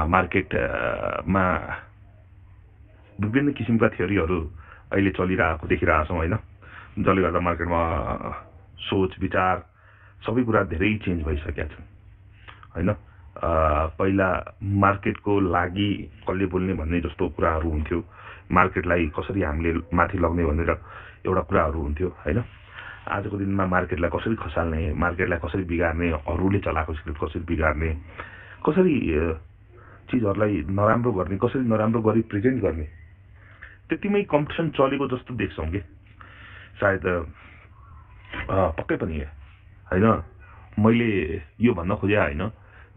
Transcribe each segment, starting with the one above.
मार्केटमा विभिन्न किसिमका थ्योरीहरू अहिले चलिरहेको देखिरहेको छौँ होइन, जसले गर्दा मार्केटमा सोच विचार सबै कुरा धेरै चेन्ज भइसकेका छन् होइन। पहिला मार्केटको लागि कसले बोल्ने भन्ने जस्तो कुराहरू हुन्थ्यो, मार्केटलाई कसरी हामीले माथि लग्ने भनेर एउटा कुराहरू हुन्थ्यो होइन। आजको दिनमा मार्केटलाई कसरी खसाल्ने, मार्केटलाई कसरी बिगार्ने, अरूले चलाएको स्क्रिप्ट कसरी बिगार्ने, कसरी चिजहरूलाई नराम्रो गर्ने, कसरी नराम्रो गरी प्रेजेन्ट गर्ने, त्यतिमै कम्पिटिसन चलेको जस्तो देख्छौँ कि सायद पक्कै पनि होइन। मैले यो भन्न खोजे होइन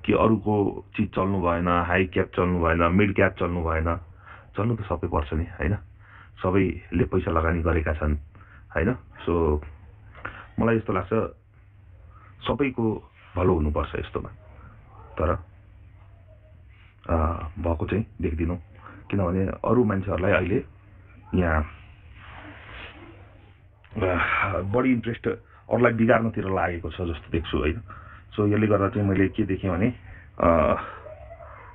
कि अरूको चिज चल्नु भएन, हाई क्याप चल्नु भएन, मिड क्याप चल्नु भएन, चल्नु त सबै पर्छ नि होइन, सबैले पैसा लगानी गरेका छन् होइन। सो मलाई यस्तो लाग्छ सबैको भलो हुनुपर्छ यस्तोमा, तर भएको चाहिँ देख्दिनौँ, किनभने अरू मान्छेहरूलाई अहिले यहाँ बढी इन्ट्रेस्ट अरूलाई बिगार्नतिर लागेको छ जस्तो देख्छु होइन। सो यसले गर्दा चाहिँ मैले के देखेँ भने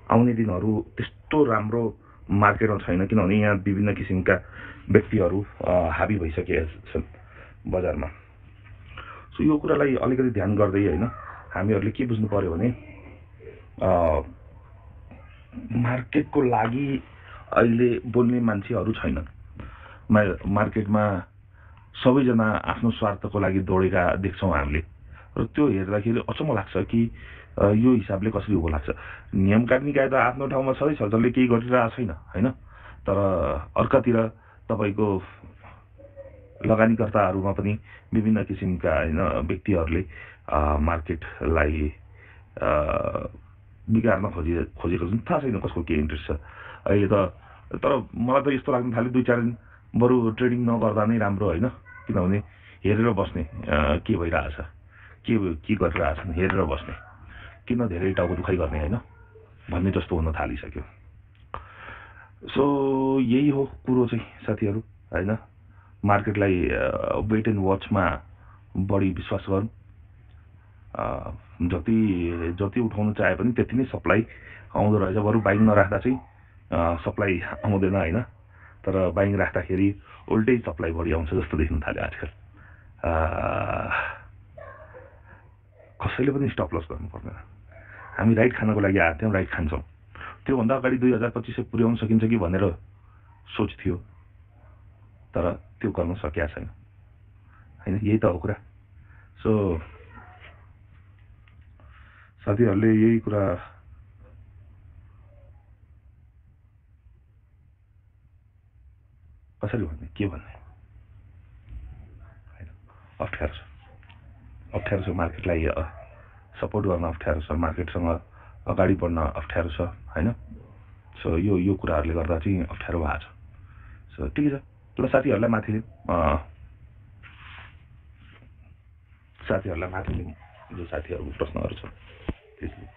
आउने दिनहरू त्यस्तो राम्रो मार्केटमा छैन, किनभने यहाँ विभिन्न किसिमका व्यक्तिहरू हाबी भइसकेका छन् बजारमा। सो यो कुरालाई अलिकति ध्यान गर्दै होइन हामीहरूले के बुझ्नु पर्यो भने मार्केटको लागि अहिले बोल्ने मान्छेहरू छैनन्। मार्केटमा सबैजना आफ्नो स्वार्थको लागि दौडेका देख्छौँ हामीले, र त्यो हेर्दाखेरि अचम्म लाग्छ कि यो हिसाबले कसरी हो लाग्छ। नियम काट्ने कायदा आफ्नो ठाउँमा छँदैछ, जसले केही गरिरहेको छैन होइन, तर अर्कातिर तपाईँको लगानीकर्ताहरूमा पनि विभिन्न किसिमका होइन व्यक्तिहरूले मार्केटलाई बिगार्न खोजेको छन्। थाहा छैन कसको के इन्ट्रेस्ट छ अहिले त, तर मलाई त यस्तो लाग्न थाल्यो 2-4 दिन बरु ट्रेडिङ नगर्दा नै राम्रो होइन, किनभने हेरेर बस्ने के भइरहेछ, के गरिरहेछन् हेरेर बस्ने, किन धेरै टाउको दुखाइ गर्ने होइन भन्ने जस्तो हुन थालिसक्यो। सो यही हो कुरो चाहिँ साथीहरू होइन, मार्केटलाई वेट एन्ड वाचमा बढी विश्वास गरौँ। जति उठाउनु चाहे पनि त्यति नै सप्लाई आउँदो रहेछ, बरु बाइङ नराख्दा चाहिँ सप्लाई आउँदैन होइन, तर बाइङ राख्दाखेरि उल्टै सप्लाई बढी आउँछ जस्तो देख्नु थाल्यो आजकल। कसैले पनि स्टप लस गर्नु पर्दैन। हामी राइट खानको लागि आएको थियौँ, राइट खान्छौँ। त्योभन्दा अगाडि 2025 पुर्याउन सकिन्छ कि भनेर सोच थियो, तर त्यो गर्न सकिया छैन होइन, यही त हो कुरा। सो साथीहरूले यही कुरा कसरी भन्ने के भन्ने होइन, अप्ठ्यारो छ मार्केटलाई सपोर्ट गर्न अप्ठ्यारो छ, मार्केटसँग अगाडि बढ्न अप्ठ्यारो छ होइन। सो यो कुराहरूले गर्दा चाहिँ अप्ठ्यारो भएको छ। सो ठिकै छ, ल साथीहरूलाई माथि लिउँ, जो साथीहरूको प्रश्नहरू छ त्यसले।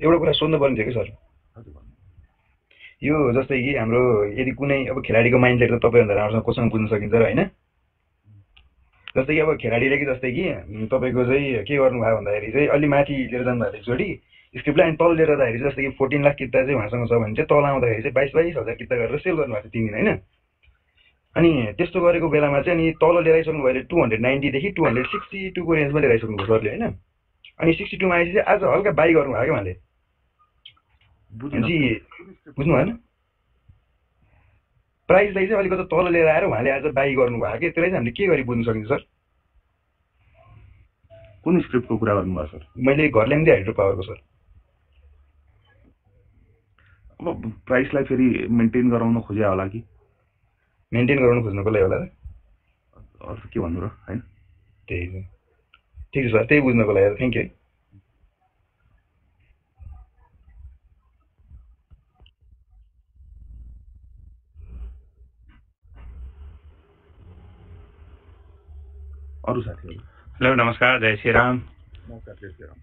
एउटा कुरा सोध्नुपर्ने थियो कि सर, यो जस्तै कि हाम्रो यदि कुनै अब खेलाडीको माइन्डसेट त तपाईँभन्दा राम्रोसँग कोसँग बुझ्न सकिन्छ र होइन। जस्तै कि अब खेलाडीले कि जस्तै कि तपाईँको चाहिँ के गर्नुभयो भन्दाखेरि चाहिँ अलि माथि लिएर जानुभएको एकचोटि स्क्रिप्टलाई, अनि तल लिएर जाँदाखेरि जस्तै कि 14 लाख किता चाहिँ उहाँसँग छ भने चाहिँ तल आउँदाखेरि चाहिँ 22 हजार किता गरेर सेल गर्नुभएको थियो 3 दिन होइन। अनि त्यस्तो गरेको बेलामा चाहिँ अनि तल लिएर आइसक्नु भयो 290 देखि 262 को रेन्जमा लिएर आइसक्नु भयो सरले होइन। अनि 62 मा आएपछि आज हल्का बाई गर्नुभयो क्या उहाँले, बुझ्नु भएन। प्राइसलाई चाहिँ अलिकति तल लिएर आएर उहाँले आज बाई गर्नुभयो कि, त्यसलाई चाहिँ हामीले के गरी बुझ्न सकिन्छ सर? कुन स्क्रिप्टको कुरा गर्नुभयो सर? मैले घर ल्याउँदै हाइड्रो पावरको सर। अब प्राइसलाई फेरि मेन्टेन गराउन खोजे होला कि मेन्टेन गराउन खोज्नुको लागि होला र, अरू के भन्नु र होइन। त्यही छ, ठिक छ सर, त्यही बुझ्नको लागि थ्याङ्क यू। अरू साथीहरू हेलो नमस्कार, जय श्री राम। नमस्कार, जय श्री राम।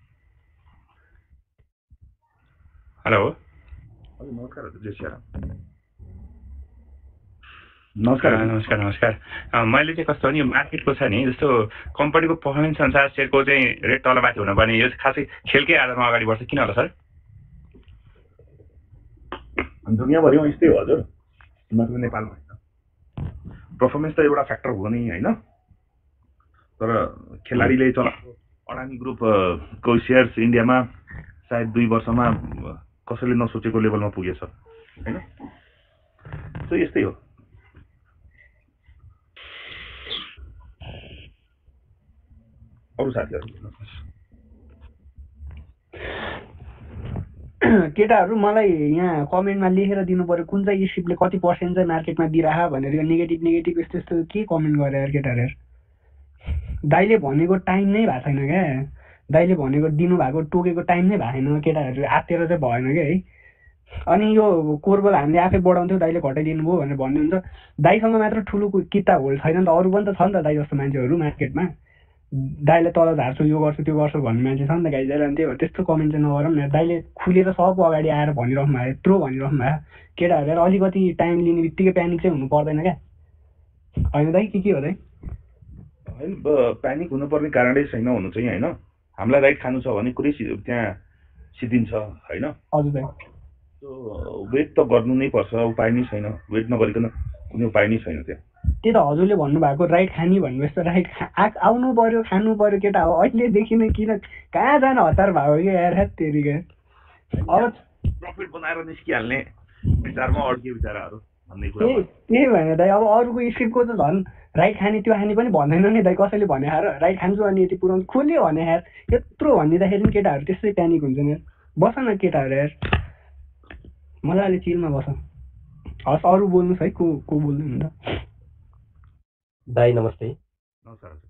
हेलो हजुर नमस्कार हजुर जय श्री राम नमस्कार नमस्कार नमस्कार मैले चाहिँ कस्तो भने यो मार्केटको छ नि जस्तो कम्पनीको पर्फर्मेन्स अनुसार सेयरको चाहिँ रेट तलमाथि हुनुपर्ने यो खासै खेलकै आधारमा अगाडि बढ्छ किन होला सर? दुनियाँभरिमा यस्तै हो हजुर, मात्र नेपालमा होइन। पर्फर्मेन्स त एउटा फ्याक्टर हो नि होइन, तर खेलाडीले चलाएको अडानी ग्रुपको सेयर्स इन्डियामा सायद 2 वर्षमा कसैले नसोचेको लेभलमा पुगेछ होइन। सो यस्तै हो। अरू साथीहरू केटाहरू मलाई यहाँ कमेन्टमा लेखेर दिनु पर्यो कुन चाहिँ इसिपले कति पर्सेन्ट चाहिँ मार्केटमा दिइराख भनेर। यो नेगेटिभ यस्तो यस्तो के कमेन्ट गरे यार केटाहरू। दाइले भनेको टाइम नै भएको छैन क्या, दाइले भनेको दिनुभएको टोकेको टाइम नै भएको छैन। केटाहरू आत्तेर चाहिँ भएन क्या है। अनि यो कोरबल हामीले आफै बढाउँथ्यौँ, दाइले घटाइदिनु भयो भनेर भन्नुहुन्छ। दाइसँग मात्र ठुलो किता होल्ड छैन नि त, अरू पनि त छ नि त दाइ जस्तो मान्छेहरू मार्केटमा। दाइले तल झार्छु यो गर्छु त्यो गर्छु भन्ने मान्छे छ नि त गाइज। अनि त्यही भएर त्यस्तो कमेन्ट चाहिँ नगरौँ न। दाइले खुलेर सबको अगाडि आएर भनिरहनु भयो, यत्रो भनिरहनु भयो। केटाहरू अलिकति टाइम लिने बित्तिकै प्यानिक चाहिँ हुनु पर्दैन क्या, होइन दाइ? के हो दाइ? होइन, प्यानिक हुनुपर्ने कारणै छैन हुनु चाहिँ होइन। हामीलाई राइट खानु छ भने कुरै त्यहाँ सिद्धिन्छ होइन। हजुर दाइ। वेट त गर्नु नै पर्छ, उपाय नै छैन। वेट नगरिकन कुनै उपाय नै छैन त्यहाँ। त्यही त हजुरले भन्नुभएको राइट खाने भन्नुभयो। राइट आउनु पर्यो, खानु पर्यो केटा। अब अहिलेदेखि नै किन कहाँ जान हतार भएको कि यार तेरिका। अब प्रफिट बनाएर निस्किहाल्ने विचारमा अड्कियो विचाराहरू भन्ने कुरा। त्यही भएन दाइ। अब अरूको स्क्रिप्टको त झन् राइट खाने त्यो खाने पनि भन्दैन नि दाइ। कसैले भने हार राइट खान्छु अनि यति पुऱ्याउँछु खोल्यो भने यार यत्रो भनिदिँदाखेरि पनि केटाहरू त्यस्तै प्यानिक हुन्छ नि। बस न केटाहरू यार, मजाले चिलमा बस। हस्, अरू बोल्नुहोस् है। को बोल्नु त? दाइ नमस्ते। नमस्कार हजुर।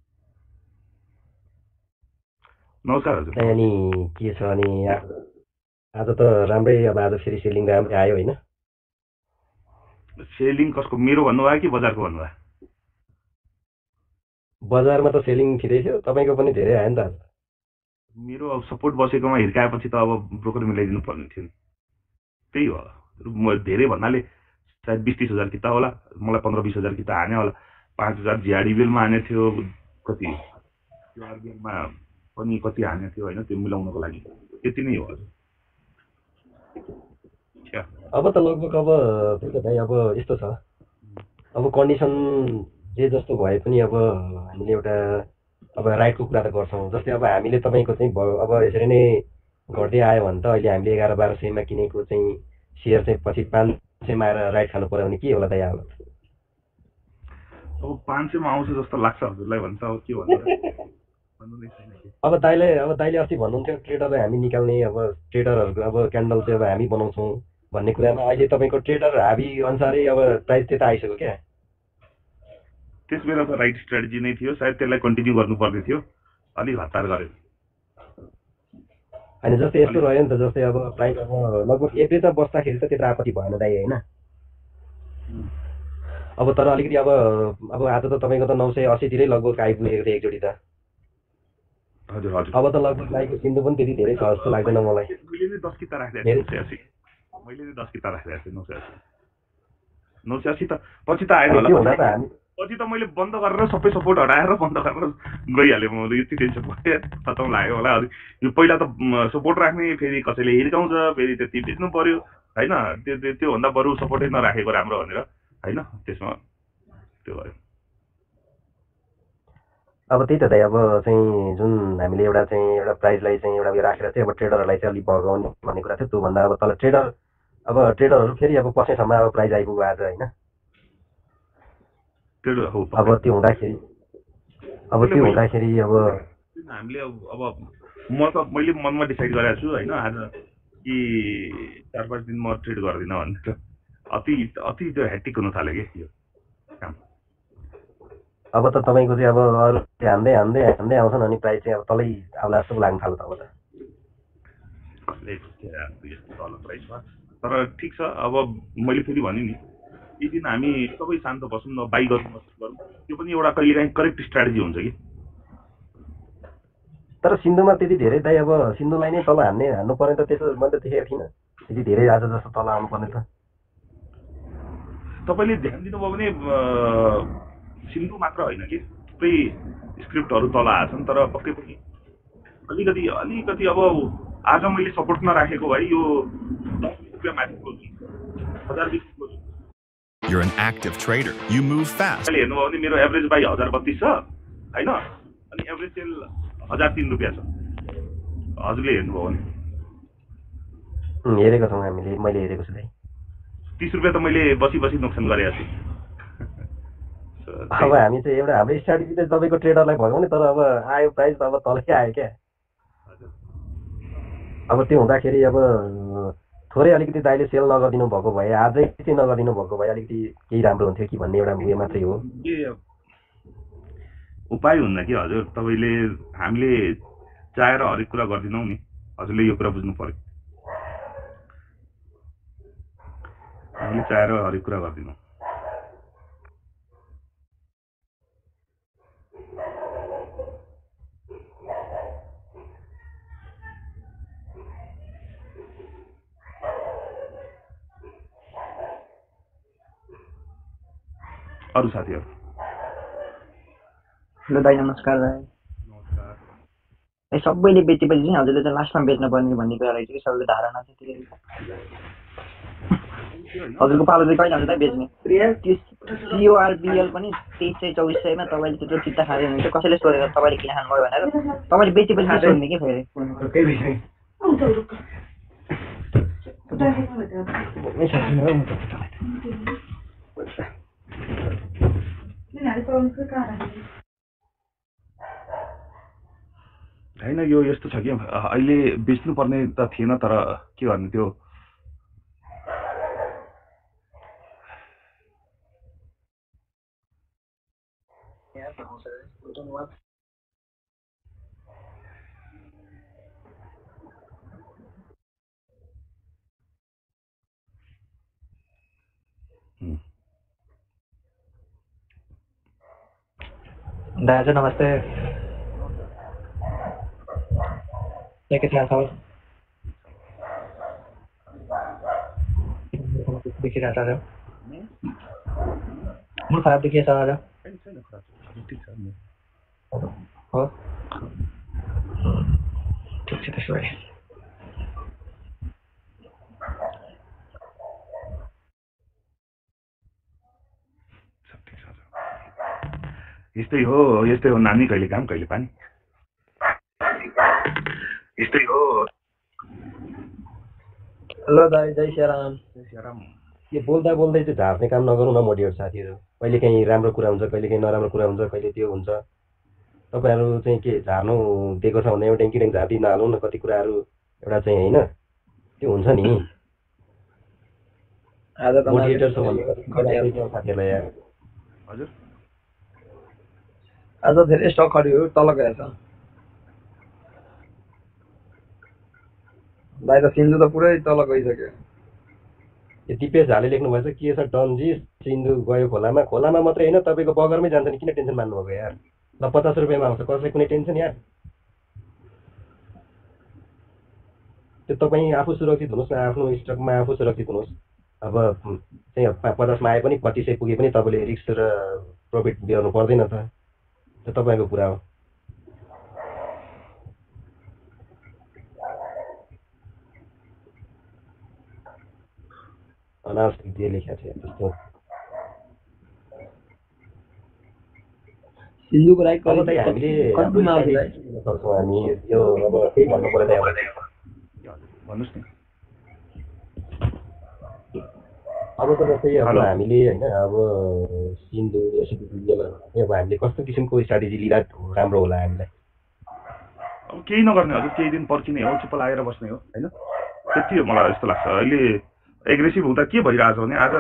नमस्कार हजुर। अनि के छ अनि आज त राम्रै, अब आज फेरि सेलिङ राम्रै आयो होइन? सेलिङ कसको, मेरो भन्नुभयो कि बजारको भन्नुभयो? बजारमा त सेलिङ ठिकै थियो, तपाईँको पनि धेरै आयो नि त आज। मेरो अब सपोर्ट बसेकोमा हिर्काएपछि त अब ब्रोकर मिलाइदिनु पर्ने थियो नि, त्यही हो। म धेरै भन्नाले सायद 20-30 हजार किता होला, मलाई 15-20 हजार किता हाने होला। 5 हजार जिआरडिबिएलमा हाने थियो, कति आरबिएलमा पनि कति हाने थियो होइन, त्यो मिलाउनको लागि त्यति नै हो हजुर। अब त लगभग अब त्यही त भाइ, अब यस्तो छ, अब कन्डिसन जे जस्तो भए पनि अब हामीले एउटा अब राइटको कुरा त गर्छौँ। जस्तै अब हामीले तपाईँको चाहिँ अब यसरी नै घट्दै आयो भने त अहिले हामीले 11-12 सयमा किनेको चाहिँ सेयर चाहिँ पछि 500मा आएर राइट खानु पर्यो भने के होला दाइ? अब 500मा आउँछ जस्तो लाग्छ हजुरलाई भन्छ। अब के भन्नु अब दाइले अस्ति भन्नुहुन्थ्यो ट्रेडरलाई हामी निकाल्ने, अब ट्रेडरहरूको अब क्यान्डल चाहिँ अब हामी बनाउँछौँ भन्ने कुरामा अहिले तपाईँको ट्रेडर हाबी अनुसारै अब प्राइस त्यता आइसक्यो क्या। त्यस बेला त राइट स्ट्राटेजी नै थियो, सायद त्यसलाई कन्टिन्यू गर्नुपर्ने थियो, अलिक हतार गर्यो। अनि जस्तै यस्तो रह्यो नि त, जस्तै अब प्राइस अब लगभग एभरेजमा बस्दाखेरि त त्यत्रो आपत्ति भएन दाइ होइन। अब तर अलिकति अब आज त तपाईँको त 980तिरै लगभग आइपुगेको थियो एकचोटि त। हजुर हजुर। अब त लगभग दाइको सिन्धु पनि त्यति धेरै छ जस्तो लाग्दैन मलाई। मैले नै 10 किता राखिदिएको थिएँ, 980 त पछि त आएन होला। पछि त मैले बन्द गरेर सबै सपोर्ट हटाएर बन्द गरेर गइहालेँ। म यति टेन्सन भयो, खतम लाग्यो होला। यो पहिला त सपोर्ट राख्ने, फेरि कसैले हिर्काउँछ, फेरि त्यति बेच्नु पर्यो होइन। त्योभन्दा बरु सपोर्टै नराखेको राम्रो भनेर होइन, त्यसमा त्यो भयो। अब त्यही त दाइ, अब चाहिँ जुन हामीले एउटा प्राइसलाई चाहिँ एउटा राखेर चाहिँ अब ट्रेडरहरूलाई चाहिँ अलिक भगाउने भन्ने कुरा थियो। त्योभन्दा अब तल ट्रेडरहरू फेरि अब पस्ने ठाउँमा अब प्राइस आइपुग्यो आज होइन। अब त्यो हुँदाखेरि अब हामीले अब मैले मनमा डिसाइड गरेको छु होइन, आज कि 4-5 दिन म ट्रेड गर्दिनँ भनेर। अति त्यो हेक्टिक हुन थाल्यो कि यो काम। अब त तपाईँको चाहिँ अब अरू हान्दै आउँछन् अनि प्राइस चाहिँ अब तलै आउला जस्तो लाग्नु थाल्यो त अब त। तर ठिक छ। अब मैले फेरि भने नि, यी दिन हामी सबै शान्त बसौँ न, बाई गरौँ, त्यो पनि एउटा कहिलेकाहीँ करेक्ट स्ट्राटेजी हुन्छ कि। तर सिन्धुमा त्यति धेरै दाइ, अब सिन्धुलाई नै तल हान्नु पर्ने त, त्यसो मैले त देखेको थिइनँ। यदि धेरै आज जस्तो तल आउनुपर्ने त तपाईँले ध्यान दिनुभयो भने सिन्धु मात्र होइन कि थुप्रै स्क्रिप्टहरू तल आएछन् तर पक्कै पनि अलिकति अब आज मैले सपोर्ट नराखेको भए यो 10 रुपियाँ माथि क्लोज हुन्छ 1020 क्लोज हुन्छ। You're an active trader. You move fast. अहिले हेर्नुभयो भने मेरो एभरेज बाई 1032 छ होइन, अनि एभरेज सेल 1003 रुपियाँ छ। हजुरले हेर्नुभयो भने हेरेको छौँ हामीले, मैले हेरेको छु दाइ। 30 रुपियाँ त मैले बसी नोक्सान गरेको छु। अब हामी चाहिँ एउटा हाम्रो स्ट्राटेजी चाहिँ तपाईँको ट्रेडरलाई भगाउने, तर अब आयो प्राइस अब तलै आयो क्या। अब त्यो हुँदाखेरि अब थोरै अलिकति दाइले सेल नगरिदिनु भएको भए, आजै चाहिँ नगरिदिनु भएको भए अलिकति केही राम्रो हुन्थ्यो कि भन्ने एउटा उयो मात्रै हो। उपाय हुन्न कि हजुर, तपाईँले हामीले चाहेर हरेक कुरा गरिदिनौँ नि, हजुरले यो कुरा बुझ्नु पर्यो। हामीले चाहेर हरेक कुरा गरिदिनौँ। अरू साथीहरू हेलो दाइ, नमस्कार दाइ। सबैले बेचेपछि चाहिँ हजुरले चाहिँ लास्टमा बेच्नुपर्ने भन्ने कुरा रहेछ कि सबैको धारणा छ। त्यो हजुरको पालो चाहिँ कहिले हुन्छ बेच्ने? CORBL पनि 2300-2400 तपाईँले त्यत्रो चित्ता खाँदै हुनुहुन्छ। कसैले सोधेर तपाईँले किन खानुभयो भनेर तपाईँले बेचेपछि सोध्ने कि फेरि होइन। यो यस्तो छ कि अहिले बेच्नुपर्ने त थिएन, तर के गर्ने त्यो दाजु नमस्ते। के छ खबर? देखिरहेको छ मुड खराब देखिएछ आज? हो ठिक छ त्यसो भए। यस्तै हो नानी, कहिले काम कहिले पानी, यस्तै हो। हेलो दाइ, जय श्रीराम। यो बोल्दा बोल्दै चाहिँ झार्ने काम नगरौँ न मोटिभेट साथीहरू। कहिले काहीँ राम्रो कुरा हुन्छ, कहिले काहीँ नराम्रो कुरा हुन्छ, कहिले त्यो हुन्छ। तपाईँहरू चाहिँ के झार्नु दिएको छ भने एउटा ट्याङ्की झार्दी नहालौँ न। कति कुराहरू एउटा चाहिँ होइन त्यो हुन्छ नि। मोटिभेटर छ भने साथीहरूलाई यार। हजुर आज धेरै स्टकहरू तल गएको छ भाइ। त सिन्धु त पुरै तल गइसक्यो। यो दिपेश झाले लेख्नु भएछ के छ डनजी, सिन्धु गयो खोलामा। खोलामा मात्रै होइन तपाईँको बगरमै जान्छ नि, किन टेन्सन मान्नुभएको यार। ल 50 रुपियाँमा आउँछ, कसैलाई कुनै टेन्सन यार। त्यो तपाईँ आफू सुरक्षित हुनुहोस् न, आफ्नो स्टकमा आफू सुरक्षित हुनुहोस्। अब चाहिँ 50मा आए पनि 2500 पुगे पनि तपाईँले रिस्क र प्रफिट बेहोर्नु पर्दैन त, त्यो तपाईँको कुरा हो। अनावश्यक दिए लेखेको छ त्यस्तो। सिन्धुको राइट अब चाहिँ हामीले सक्छौँ हामी यो अब केही भन्नु पर्दैन। भन्नुहोस् न। अब त जस्तै अब हामीले होइन अब सिन्धु अब हामीले कस्तो किसिमको स्ट्राटेजी लिँदा राम्रो होला हामीलाई? अब केही नगर्ने हजुर, केही दिन पर्खिने हो, चुप्प लागेर बस्ने हो होइन, त्यति हो। मलाई जस्तो लाग्छ अहिले एग्रेसिभ हुँदा के भइरहेछ भने आज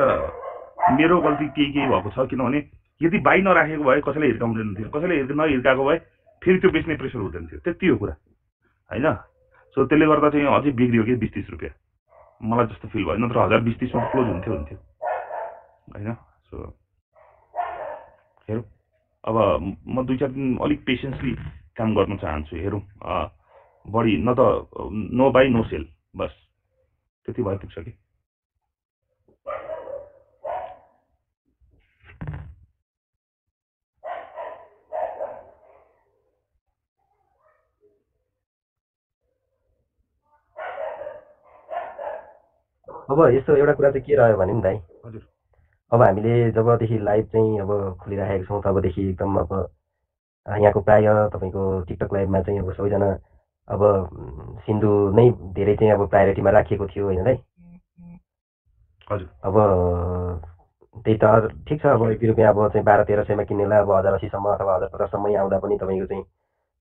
मेरो गल्ती केही भएको छ। किनभने यदि बाई नराखेको भए कसैले हिर्काउँदैन थियो, कसैले नहिर्काएको भए फेरि त्यो बेच्ने प्रेसर हुँदैन थियो। त्यति हो कुरा होइन। सो त्यसले गर्दा चाहिँ अझै बिग्रियो कि 20-30 रुपियाँ मलाई जस्तो फिल भयो। नत्र 1020-30मा क्लोज हुन्थ्यो होइन। सो हेरौँ, अब म 2-4 दिन अलिक पेसेन्सली काम गर्न चाहन्छु। हेरौँ, बढी न त नो बाई नो सेल, बस त्यति भयो पुग्छ कि अब यस्तो एउटा कुरा चाहिँ के रह्यो भने नि दाइ, हजुर अब हामीले जबदेखि लाइभ चाहिँ अब खोलिराखेको छौँ तबदेखि एकदम अब यहाँको प्रायः तपाईँको टिकटक लाइभमा चाहिँ अब सबैजना अब सिन्धु नै धेरै चाहिँ अब प्रायोरिटीमा राखिएको थियो होइन दाइ। हजुर अब त्यही त ठिक छ, अब 1 रुपियाँ अब चाहिँ 1200-1300मा किन्नेलाई अब 1080सम्म अथवा 1050सम्मै आउँदा पनि तपाईँको चाहिँ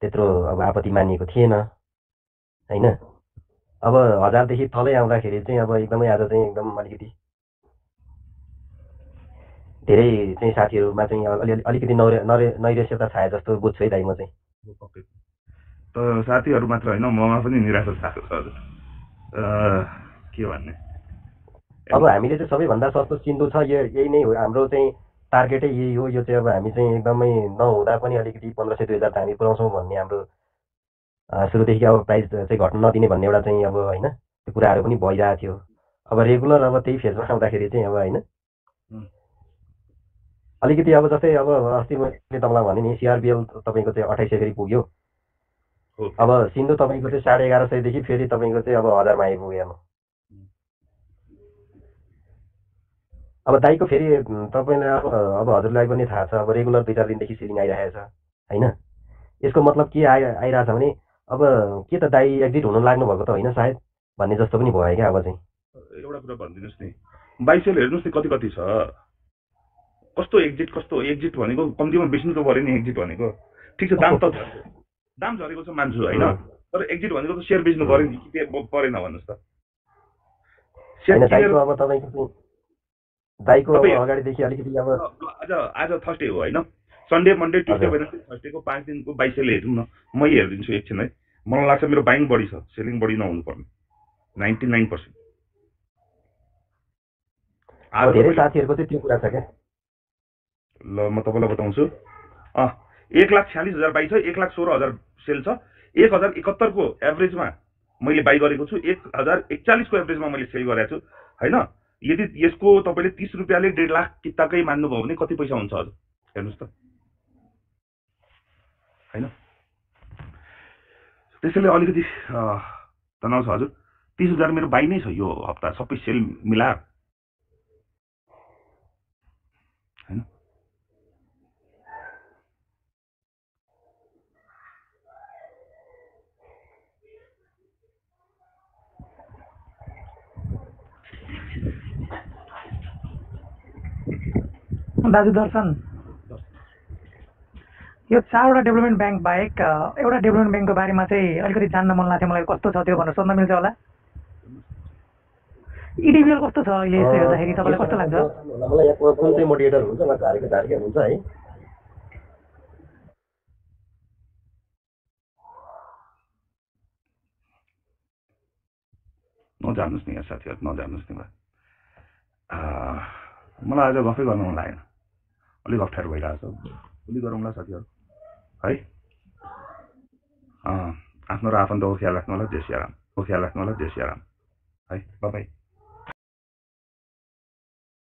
त्यत्रो अब आपत्ति मानिएको थिएन होइन। अब 1000देखि तलै आउँदाखेरि चाहिँ अब एकदमै आज चाहिँ एकदम अलिकति धेरै चाहिँ साथीहरूमा चाहिँ अलिकति नैराश्यता छाए जस्तो बुझ्छु है दाइ म चाहिँ। त साथीहरू मात्र होइन ममा पनि निराशा छाएको छ हजुर। के भन्ने अब हामीले चाहिँ सबैभन्दा सस्तो सिन्धु छ, यही नै हो हाम्रो चाहिँ टार्गेटै यही हो। यो चाहिँ अब हामी चाहिँ एकदमै नहुँदा पनि अलिकति 1500-2000 त हामी पुऱ्याउँछौँ भन्ने हाम्रो सुरुदेखि अब प्राइस चाहिँ घट्न नदिने भन्ने एउटा चाहिँ अब होइन त्यो कुराहरू पनि भइरहेको थियो। अब रेगुलर अब त्यही फेजमा आउँदाखेरि चाहिँ अब होइन अलिकति अब जस्तै अब अस्ति मैले तपाईँलाई भने नि सिआरबिएल तपाईँको चाहिँ 2800 फेरि पुग्यो। अब सिन्धु तपाईँको चाहिँ 1150देखि फेरि तपाईँको चाहिँ अब 1000मा आइपुग्यो। अब दाइको फेरि तपाईँलाई अब हजुरलाई पनि थाहा छ अब रेगुलर 2-4 दिनदेखि सेलिङ आइरहेको छ होइन। यसको मतलब के आइरहेछ भने अब के त दाइ एक्जिट हुनु लाग्नु भएको त होइन सायद भन्ने जस्तो पनि भयो क्या। अब चाहिँ एउटा कुरा भनिदिनुहोस् नि, बाइसेल हेर्नुहोस् न कति कति छ, कस्तो एक्जिट भनेको कम्तीमा बेच्नु त पऱ्यो नि। एक्जिट भनेको ठिक छ दाम त दाम झरेको छ मान्छु होइन, तर एक्जिट भनेको त सेयर बेच्नु पऱ्यो नि कि परेन भन्नुहोस् त। दाइको अब तपाईँको दाइको अब अगाडिदेखि अलिकति अब आज थर्सडे हो होइन, सन्डे मन्डे ट्युसडे वेडनेसडे थर्सडेको 5 दिनको बाइसेल हेरौँ न। म हेरिदिन्छु एकछिन है, मलाई लाग्छ मेरो बाइङ बढी छ, सेलिङ बढी नहुनु पर्ने 99%। धेरै साथीहरूको चाहिँ त्यो कुरा छ क्या। ल म तपाईँलाई बताउँछु, 1,46,000 बाई छ, 1,16,000 सेल छ, 1,071 को एभरेजमा मैले बाई गरेको छु, 1,041 को एभरेजमा मैले सेल गरेको छु होइन। यदि यसको तपाईँले 30 रुपियाँले 1.5 लाख किताकै मान्नुभयो भने कति पैसा हुन्छ हजुर हेर्नुहोस् त होइन। त्यसैले अलिकति तनाउ छ हजुर। 30,000 मेरो बाई नै छ यो हप्ता सबै सेल मिलाएर होइन। दाजु दर्शन, यो 4वटा डेभलपमेन्ट ब्याङ्क बाहेक एउटा डेभलपमेन्ट ब्याङ्कको बारेमा चाहिँ अलिकति जान्न मन लाग्थ्यो मलाई, कस्तो छ त्यो भनेर सोध्न मिल्छ होला? इडिबिएल कस्तो छ अहिले यसो हेर्दाखेरि तपाईँलाई कस्तो लाग्छ? मलाई यहाँ कुन चाहिँ मोटिभेटर हुन्छ म झारेको हुन्छ है। नजान्नुहोस् नि यहाँ साथीहरू, नजान्नुहोस् नि। मलाई आज गफै गर्न मन लागेन, अलिक अप्ठ्यारो भइरहेको छ। भोलि गरौँला साथीहरू है। आफ्नो र आफन्तको ख्याल राख्नु होला, जय सियाराम। है, बाई।